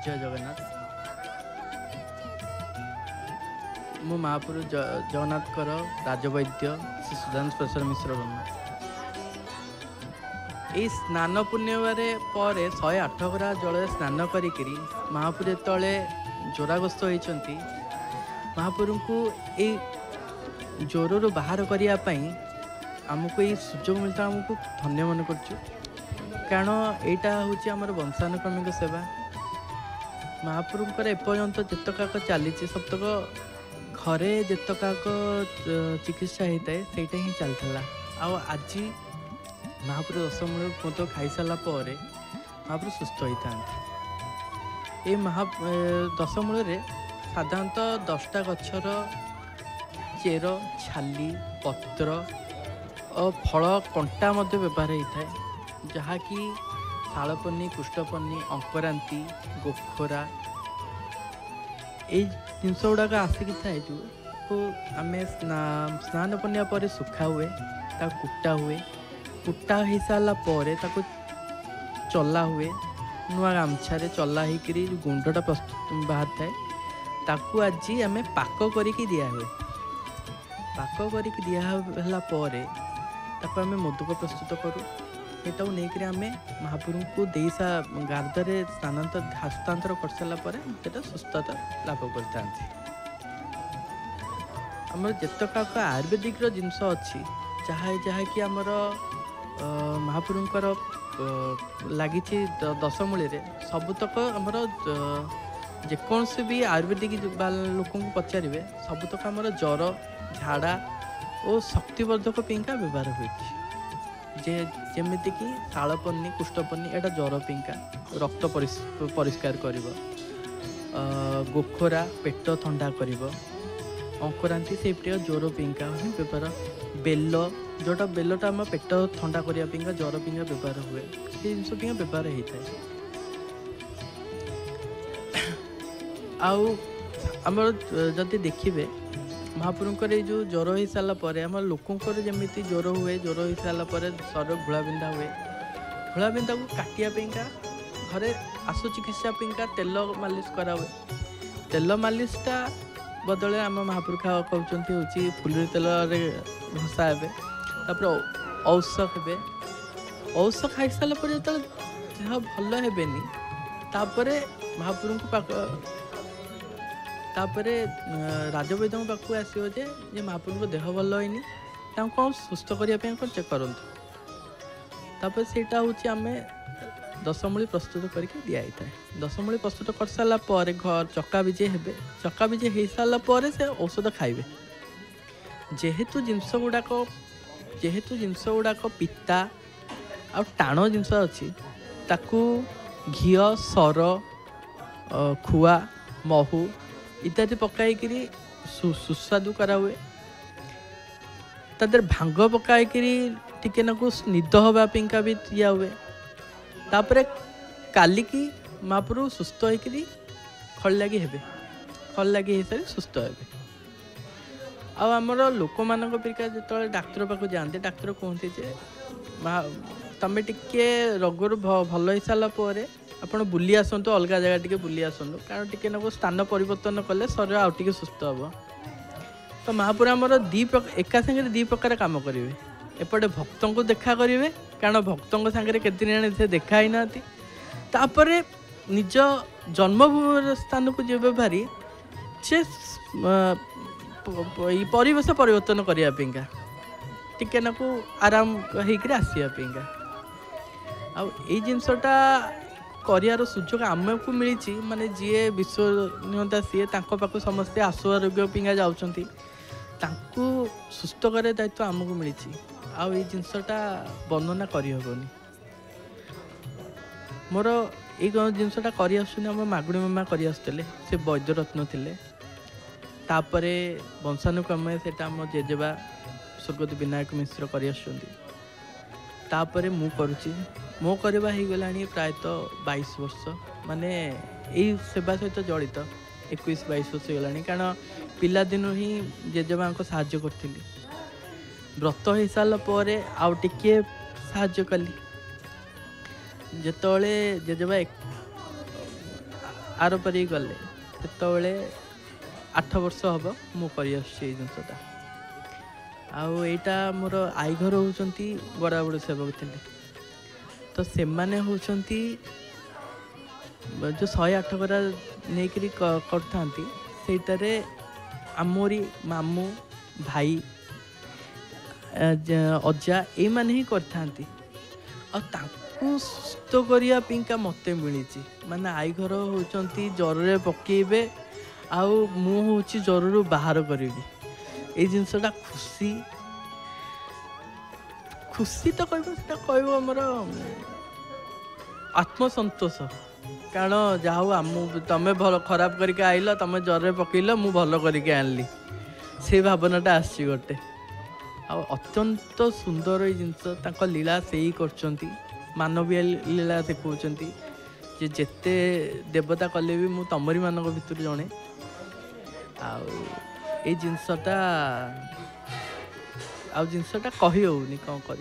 जय जगन्नाथ। मु महापुर जगन्नाथ राजवैद्य श्री सुधांशु प्रसाद मिश्र ब्रह्म। यही स्नान पूर्णिमार पर 108 गरा जल स्नान करी महापुर तले ज्वरग्रस्त होती महापुर को यही ज्वर बाहर करने आमको ये सुजोग मिलता आमको धन्य मन कर कारण यहाँ हूँ आम वंशानुक्रमिक सेवा महापुर एपर्यंत जितकाक चली सबतक घरे जितकाक चिकित्सा होता है सहीटा ही चलता आज महापुर दशमूल मत खाई सारापर महापुर सुस्थ होता है। ये दशमूल साधारणतः 10टा गचर चेर छाली पत्र और फल कंटा व्यवहार होता है जहाँकि शालपन्नी कुष्ठपन्नी अंकरांति गोखरा ये जिनस गुड़ाक आसिक थाए जो आम स्नान पूर्णिमा पर सुखा हुए कुटा हुए कुटा हो सारापर चला हुए नुआ गामछारे चला होकर गुंडटा प्रस्तुत बाहर थाए ताकू आज आम पाक करके दिया हुए पाक करके दिहला आम मोदक प्रस्तुत करूँ यहाँ नहीं आम महापुर को दे गार्धरे हस्तांतर कर सारापर सुस्थता लाभ करता आम जितक आयुर्वेदिक जिनस अच्छी जहाँ कि आमर महापुर लगी दशमूल सबुतक आमर जेकोसी भी आयुर्वेदिक लोक पचारे सबुतक आमर ज्वर झाड़ा और शक्तिवर्धक पिंका व्यवहार हुए जेमिति कि शालपन्नी कुष्ठपन्नी एटा ज्वर पिंका रक्त परिष्कार कर गोखरा पेट ठंडा कर अंकरांति से ज्वर पिंका ही व्यवहार बेल जोटा बेलटा आम पेट ठंडा करने पिंका ज्वर पिंका व्यवहार हुए से जिन पिंका व्यवहार होता है। आमर जदि देखिए महापुर जो ज्वर हो सारापर आम लोकंर जमी ज्वर हुए ज्वर हो सारापर शरीर घोलाबिंधा हुए घोलाबिंधा को काटिया घरे आशु चिकित्सा तेल मालिश करा हुए तेल मालिशटा बदले आम महापुर कहते हूँ फुलरी तेल घसा हे औष हे औष खाई सारापर जो देह भल हेनी महापुर को तापर राजवैद्य पाक आसो जे महापुर को देह भल होनी कौन सुस्थ करने चेक करूँ तापर सेटा हूँ आम दशमूल प्रस्तुत करके दिखाई दशमूल प्रस्तुत कर सारापर घर चक्का विजे हे चक्का विजे हो सारापर से औषध खाइबे जेहेतु जिनस गुड़ाक पिता आ टाण जिनस अच्छी ताकू घी सर खुआ महू इत्यादि पकाई सुस्वादु करा हुए तादर भांग पकाई टिके नाकू निद हवा पिंका भी दिया हुए तापर काली की महापुर सुस्थ होकर खल लगी हे खल लगी हो सारी सुस्थ हे आमर लोक मान जो डाक्तर पाक जाते डाक्तर कहते तुम टिके रोगर भल हो सारापर आपड़ बुली आसतु अलग जगह टे बुली आसतु कारण टिके ना स्थान परिवर्तन कले शरीर आउ टे सुस्थ हम तो महापुर आमर एका सागर दी प्रकार कम करेंगे एपटे भक्त को देखा करेंगे कारण भक्त सागर केते दिन से देखा ही ना तापर निज जन्मभूमि स्थान को जब भारी से परिवेश परिवर्तन करने टिके ना आराम होकर आसवापा आ जिनसटा कर सुजोग आमको मिली माने जी विश्व निहंता सी पाक समस्ते आशु आरोग्य पिंगा जाऊँगी सुस्थ कर दायित्व आमको मिली आई जिनसटा वर्णना करहबनी मोर ये जिनसटा कर मागुणी मामा कर से वैद्यरत्न थे तापर वंशानुक्रम से जेजेबा स्वर्गत विनायक मिश्र कर मु करुच्ची मो करवा हो गला प्रायतः 22 वर्ष माने यही सेवा सहित जड़ित 21-22 वर्ष होगा कारण पिलादिन ही जेजेबा साहाय्य करी व्रत हो सारापर आउ टिके साहाय्य कली जेतले जेजेबा आर पारि गले सेतबेले 8 वर्ष हम मु कर जिनसटा आउ एटा मोर आई घर होती बड़ा बड़ सेवक थे तो से माने होती जो 108 गरा नहीं कर आमोरी मामू भाई अजा ये माने ही करथांती सुस्थ करने मत मिली माने आई घर होती जर पकेबे आउ मु हूँ जरूर बाहर करी ये जिनसटा खुशी खुशी तो कह आमर आत्मसंतोष कारण जाऊ आम तुम भल खराब करके आइल तुम जर पकईल मु भल करके आनली से भावनाटा आसी गोटे अत्यंत सुंदर ये जिनस लीला से ही कर मानवीय लीला देखते जे जेते देवता कले भी मु तमरी मान भितर जड़े जिनसटा जिनसटा कही होनी कौन कर